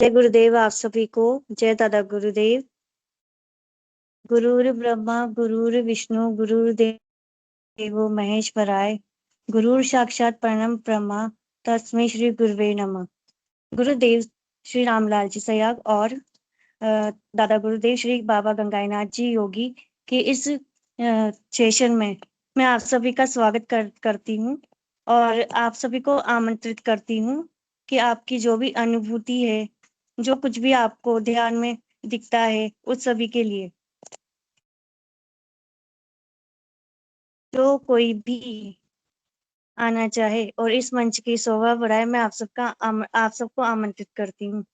जय गुरुदेव आप सभी को। जय दादा गुरुदेव। गुरुर् ब्रह्मा गुरुर् विष्णु गुरुर्देवो महेश्वराय गुरुर् साक्षात परम ब्रह्मा तस्मै श्री गुरुवे नमः। गुरुदेव श्री रामलाल जी सयाग और दादा गुरुदेव श्री बाबा गंगाईनाथ जी योगी के इस सेशन में मैं आप सभी का स्वागत करती हूँ और आप सभी को आमंत्रित करती हूँ कि आपकी जो भी अनुभूति है, जो कुछ भी आपको ध्यान में दिखता है, उस सभी के लिए जो कोई भी आना चाहे और इस मंच की शोभा बढ़ाए, मैं आप सबको आमंत्रित करती हूँ।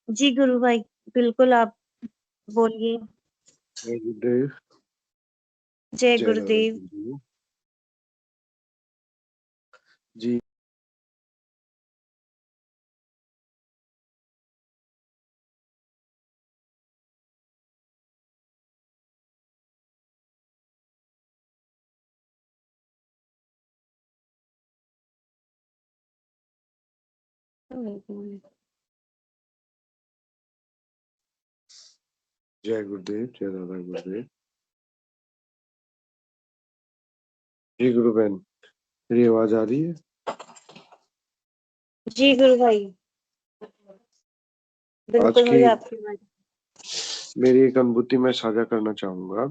जी गुरु भाई, बिल्कुल आप बोलिए। जय गुरुदेव। जय गुरुदेव। जी जय गुरुदेव। जय दादा गुरुदेव। जी गुरु बहन, मेरी आवाज आ रही है? जी गुरु भाई, बिल्कुल मुझे आपकी आवाज। मेरी एक अनुभूति मैं साझा करना चाहूंगा।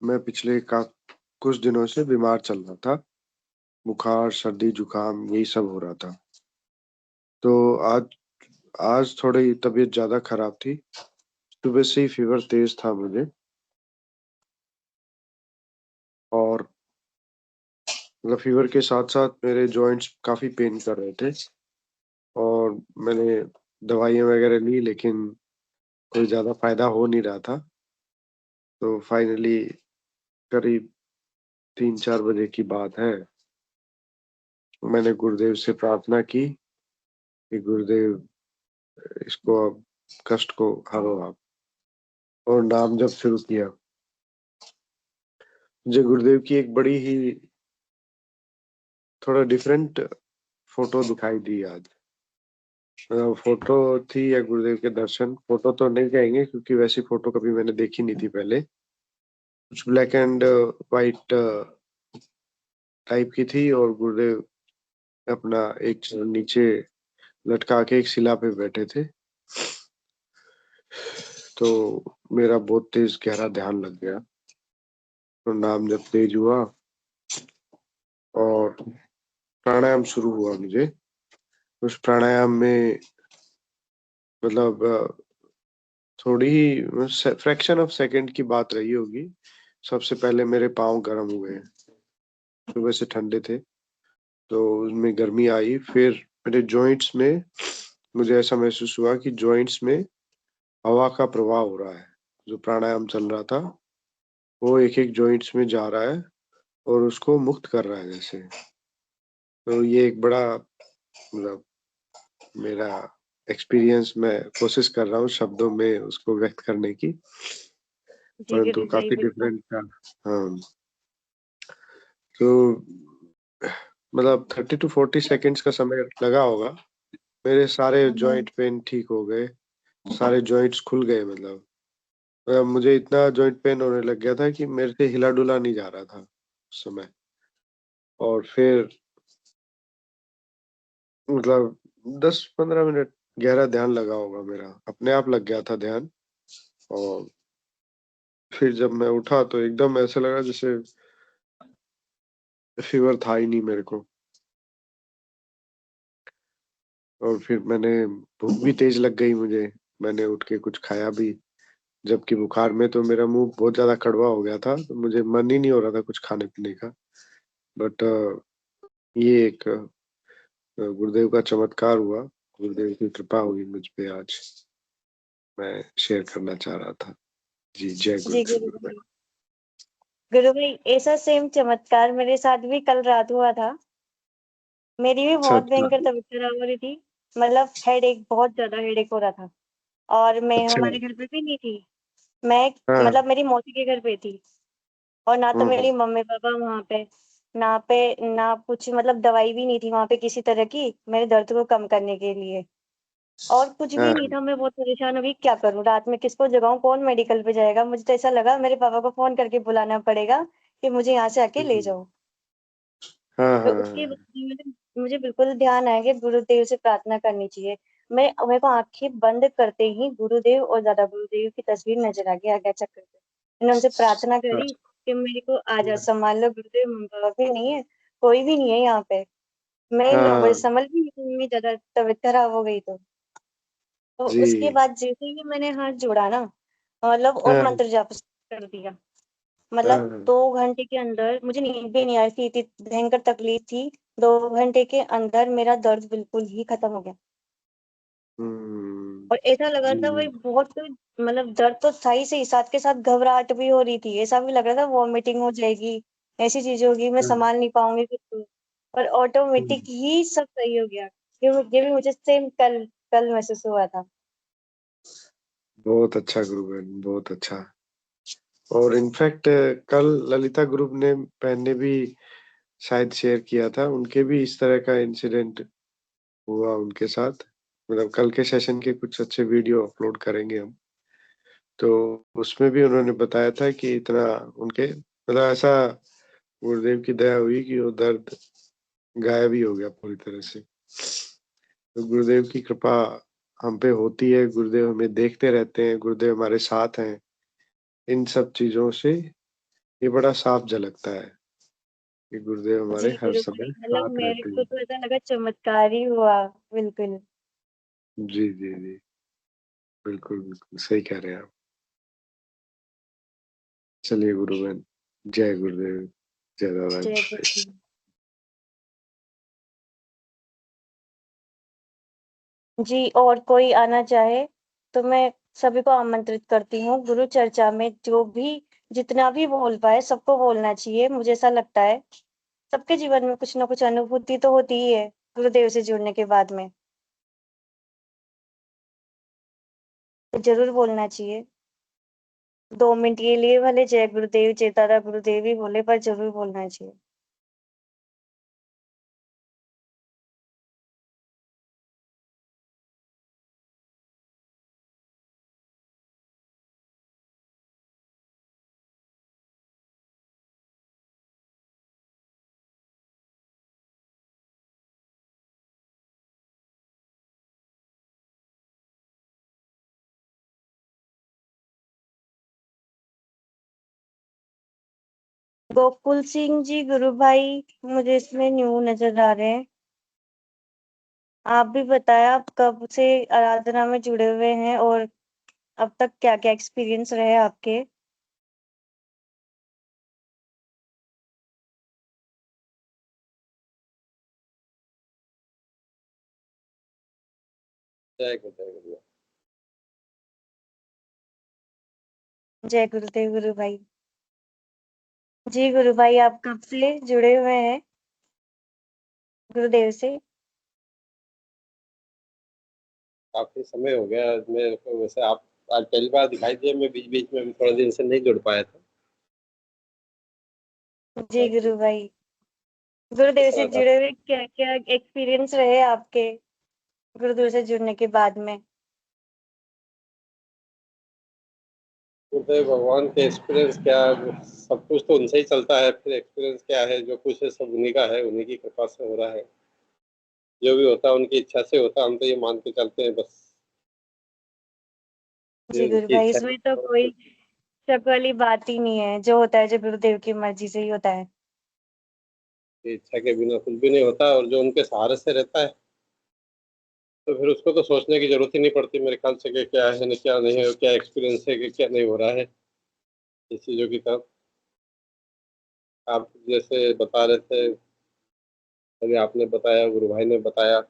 मैं पिछले कुछ दिनों से बीमार चल रहा था। बुखार, सर्दी, जुकाम यही सब हो रहा था। तो आज थोड़ी तबीयत ज्यादा खराब थी। सुबह से ही फीवर तेज था मुझे और मतलब फीवर के साथ साथ मेरे जॉइंट्स काफी पेन कर रहे थे और मैंने दवाइयाँ वगैरह ली, लेकिन कोई ज्यादा फायदा हो नहीं रहा था। तो फाइनली करीब 3-4 बजे की बात है, मैंने गुरुदेव से प्रार्थना की कि गुरुदेव इसको अब कष्ट को हरो आप, और नाम जप शुरू किया। मुझे गुरुदेव की एक बड़ी ही थोड़ा डिफरेंट फोटो दिखाई दी आज। फोटो थी या गुरुदेव के दर्शन, फोटो तो नहीं कहेंगे क्योंकि वैसी फोटो कभी मैंने देखी नहीं थी पहले। कुछ ब्लैक एंड वाइट टाइप की थी और गुरुदेव अपना एक नीचे लटका के एक शिला पे बैठे थे। तो मेरा बहुत तेज गहरा ध्यान लग गया, तो नाम जब तेज हुआ और प्राणायाम शुरू हुआ। मुझे उस प्राणायाम में मतलब थोड़ी ही फ्रैक्शन ऑफ सेकंड की बात रही होगी। सबसे पहले मेरे पाँव गर्म हुए, सुबह से ठंडे थे तो उनमें गर्मी आई। फिर मेरे जॉइंट्स में मुझे ऐसा महसूस हुआ कि जॉइंट्स में हवा का प्रवाह हो रहा है। जो प्राणायाम चल रहा था वो एक एक जॉइंट्स में जा रहा है और उसको मुक्त कर रहा है जैसे। तो ये एक बड़ा मतलब मेरा एक्सपीरियंस, मैं कोशिश कर रहा हूँ शब्दों में उसको व्यक्त करने की, परंतु काफी डिफरेंट था। हाँ, तो मतलब 30 to 40 सेकेंड्स का समय लगा होगा। मेरे सारे जॉइंट पेन ठीक हो गए, सारे जॉइंट्स खुल गए। मतलब मुझे इतना जॉइंट पेन होने लग गया था कि मेरे से हिला डुला नहीं जा रहा था उस समय। और फिर मतलब 10-15 मिनट गहरा ध्यान लगा होगा, मेरा अपने आप लग गया था ध्यान। और फिर जब मैं उठा तो एकदम ऐसा लगा जैसे फीवर था ही नहीं मेरे को। और फिर मैंने भूख भी तेज लग गई मुझे, मैंने उठ के कुछ खाया भी। जबकि बुखार में तो मेरा मुंह बहुत ज्यादा कड़वा हो गया था, तो मुझे मन ही नहीं हो रहा था कुछ खाने पीने का। बट ये एक गुरुदेव का चमत्कार हुआ, गुरुदेव की कृपा हुई मुझ पे आज, मैं शेयर करना चाह रहा था। जी जय गुरुदेव। गुरु भाई, ऐसा सेम चमत्कार मेरे साथ भी कल रात हुआ था। मेरी भी बहुत भयंकर तबीयत खराब हो रही थी मतलब हेडेक, बहुत ज्यादा हेडेक हो रहा था। और मैं अच्छा। हमारे घर पे भी नहीं थी। मैं हाँ। मतलब मेरी मौसी के घर पे थी। और ना तो हम्म। मेरी मम्मी पापा वहां पे, ना कुछ मतलब दवाई भी नहीं थी वहां पे किसी तरह की मेरे दर्द को कम करने के लिए। और कुछ भी हाँ। नहीं था। मैं बहुत परेशान हो गई, क्या करूं, रात में किसको जगाऊं, कौन मेडिकल पे जाएगा। मुझे तो ऐसा लगा मेरे पापा को फोन करके बुलाना पड़ेगा कि मुझे यहाँ से आके ले हम्म। जाओ। हाँ तो हाँ उसके बाद हाँ। मुझे बिल्कुल ध्यान आया कि गुरुदेव से प्रार्थना करनी चाहिए। मैं मेरे को आंखें बंद करते ही गुरुदेव और दादा गुरुदेव की तस्वीर नजर आ गया चक्कर पे। मैंने उनसे प्रार्थना हाँ करी कि मेरे को आ जा, संभाल लो गुरुदेव, मम्मी पापा भी नहीं है, कोई भी नहीं है यहाँ पे। मैं 9 बजे हाँ। संभल भी नहीं थी, मेरी ज्यादा तबीयत खराब हो गई तो उसके जी। बाद जैसे ही मैंने हाथ जोड़ा ना, मतलब और हाँ मंत्र जाप कर दिया। मतलब हाँ। 2 घंटे के अंदर मुझे नींद भी नहीं आ रही थी, इतनी भयंकर तकलीफ थी। 2 घंटे के अंदर मेरा दर्द बिल्कुल ही खत्म हो गया। हम्म। और ऐसा लगा था जी। भाई बहुत मतलब दर्द तो था ही सही, साथ के साथ घबराहट भी हो रही थी, ऐसा भी लग रहा था वॉमिटिंग हो जाएगी, ऐसी चीज होगी, मैं हाँ। संभाल नहीं पाऊंगी खुद को। पर ऑटोमेटिक हम्म। ही सब सही हो गया। ये भी मुझे सेम कल कल महसूस हुआ था। बहुत अच्छा गुरु बहन, बहुत अच्छा। और इनफैक्ट कल ललिता ग्रुप ने बहन ने भी शायद शेयर किया था, उनके भी इस तरह का इंसिडेंट हुआ उनके साथ। मतलब कल के सेशन के कुछ अच्छे वीडियो अपलोड करेंगे हम। तो उसमें भी उन्होंने बताया था कि इतना उनके मतलब ऐसा गुरुदेव की दया हुई कि वो दर्द गायब ही हो गया पूरी तरह से। तो गुरुदेव की कृपा हम पे होती है, गुरुदेव हमें देखते रहते हैं, गुरुदेव हमारे साथ हैं। इन सब चीजों से ये बड़ा साफ झलकता है कि गुरुदेव जी हमारे हर गुरु भाई, समय मतलब साथ मेरे रहते को हैं। तो ऐसा लगा चमत्कार ही हुआ। बिल्कुल। जी जी जी। बिल्कुल बिल्कुल सही कह रहे हैं आप। चलिए गुरुबहन, जय गुरुदेव, जय दादा जय जी। गुरु जी। और कोई आना चाहे तो मैं सभी को आमंत्रित करती हूँ गुरु चर्चा में। जो भी जितना भी बोल पाए सबको बोलना चाहिए, मुझे ऐसा लगता है। सबके जीवन में कुछ ना कुछ अनुभूति तो होती ही है गुरुदेव से जुड़ने के बाद में। तो जरूर बोलना चाहिए। 2 मिनट के लिए भले जय गुरुदेव जय दादा गुरुदेव ही बोले, पर जरूर बोलना चाहिए। गोकुल सिंह जी गुरु भाई मुझे इसमें न्यू नजर आ रहे हैं। आप भी बताया, आप कब से आराधना में जुड़े हुए हैं और अब तक क्या क्या एक्सपीरियंस रहे आपके। जय गुरु जय गुरु। जय गुरुदेव गुरु भाई। जी गुरु भाई, आप कब से जुड़े हुए हैं गुरुदेव से। काफी समय हो गया मेरे को, वैसे आप आज पहली बार दिखाई दिए, मैं बीच बीच में भी थोड़े दिन से नहीं जुड़ पाया था। जी बाकी गुरु भाई, इस गुरुदेव से तरह था। जुड़े हुए क्या क्या एक्सपीरियंस रहे आपके गुरुदेव से जुड़ने के बाद में। गुरुदेव भगवान के एक्सपीरियंस क्या, सब कुछ तो उनसे ही चलता है, फिर एक्सपीरियंस क्या है, जो कुछ है सब उन्हीं का है, उन्हीं की कृपा से हो रहा है। जो भी होता है उनकी इच्छा से होता है, हम तो ये मान के चलते हैं बस। ये जी गुरु उनकी भाई, इच्छा इसमें तो है कोई तो। शक वाली बात ही नहीं है, जो होता है जो गुरुदेव की मर्जी से ही होता है। ये इच्छा के बिना कुछ भी नहीं होता, और जो उनके सहारे से रहता है तो फिर उसको तो सोचने की जरूरत ही नहीं पड़ती मेरे ख्याल से, कि क्या है ना क्या नहीं है, क्या एक्सपीरियंस है कि क्या नहीं हो रहा है इस चीजों की तरफ। आप जैसे बता रहे थे, अभी आपने बताया, गुरु भाई ने बताया,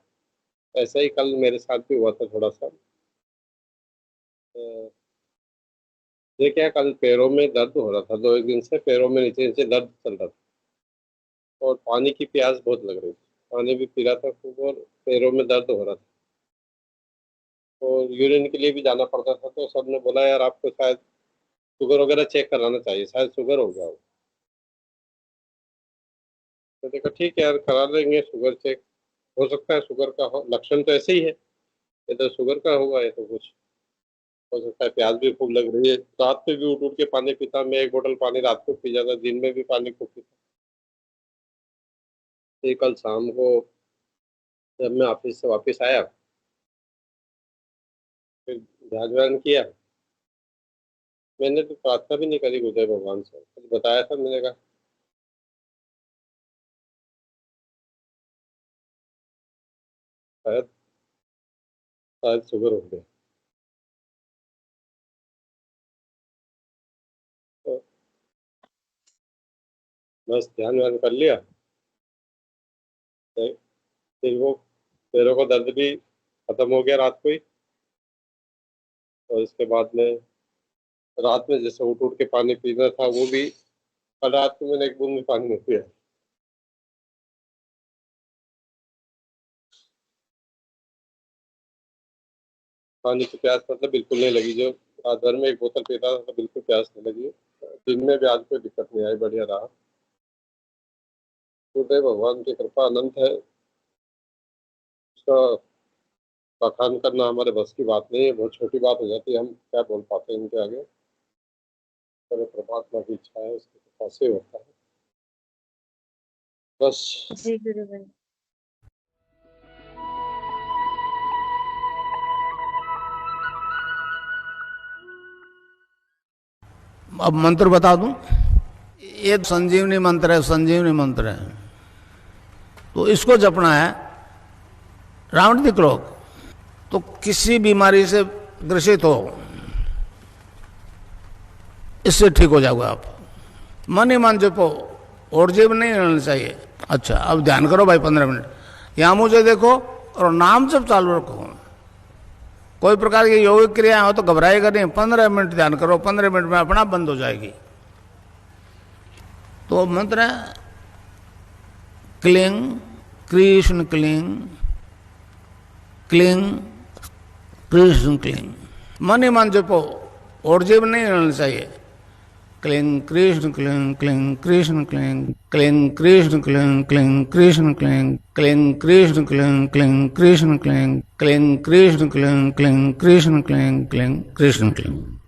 ऐसा ही कल मेरे साथ भी हुआ था थोड़ा सा। अ, ये क्या, कल पैरों में दर्द हो रहा था, 2 एक दिन से पैरों में नीचे नीचे दर्द चल रहा था, और पानी की प्यास बहुत लग रही थी। पानी भी पी रहा था खूब, और पैरों में दर्द हो रहा था। और यूरिन के लिए भी जाना पड़ता था, तो सबने बोला यार आपको शायद शुगर वगैरह चेक कराना चाहिए, शायद शुगर हो गया हो। तो देखा ठीक है यार, करा लेंगे शुगर चेक, हो सकता है शुगर का लक्षण तो ऐसे ही है, ये तो शुगर का होगा, ये तो कुछ हो सकता है। प्यास भी खूब लग रही है, रात में भी उठ उठ के पानी पीता मैं, 1 बोतल पानी रात को पी जाता, दिन में भी पानी खूब पीता। फिर कल शाम को जब मैं ऑफिस से वापस आया, फिर ध्यान व्यान किया, मैंने तो प्रार्थना भी नहीं करी गुरुदेव भगवान से, कुछ बताया था, मैंने कहा शायद शायद शुगर हो गया। तो बस ध्यान व्यान कर लिया, तो फिर वो पैरों का दर्द भी खत्म हो गया रात को ही। और इसके बाद में रात में जैसे उठ उठ के पानी पीना था, वो भी कल रात को मैंने एक बूंद भी पानी नहीं पिया। पानी की प्यास मतलब बिल्कुल नहीं लगी, जो रात भर में 1 बोतल पीता था तो बिल्कुल प्यास नहीं लगी। दिन में भी आज कोई दिक्कत नहीं आई, बढ़िया रहा। गुरुदेव भगवान की कृपा अनंत है, उसका बखान करना हमारे बस की बात नहीं है, बहुत छोटी बात हो जाती है, हम क्या बोल पाते हैं इनके आगे। तो परमात्मा की इच्छा है, उसकी कृपा से होता है बस। जी गुरुदेव। अब मंत्र बता दूं, ये संजीवनी मंत्र है, संजीवनी मंत्र है, तो इसको जपना है राउंड द क्लॉक। तो किसी बीमारी से ग्रसित हो, इससे ठीक हो जाओगे आप। मन ही मन जपो, और जीव नहीं रहना चाहिए। अच्छा, अब ध्यान करो भाई 15 मिनट, यहां मुझे देखो और नाम जब चालू रखो। कोई प्रकार की योगिक क्रिया हो तो घबराएगा नहीं, 15 मिनट ध्यान करो, 15 मिनट में अपना बंद हो जाएगी। तो मंत्र है cling Krishna cling, cling Krishna cling. मन ही मन जपो, और जीव नहीं रहना चाहिए। Cling Krishna cling, cling Krishna cling, cling Krishna cling, cling Krishna cling, cling Krishna cling, cling Krishna cling, cling Krishna cling, cling Krishna cling, cling Krishna cling.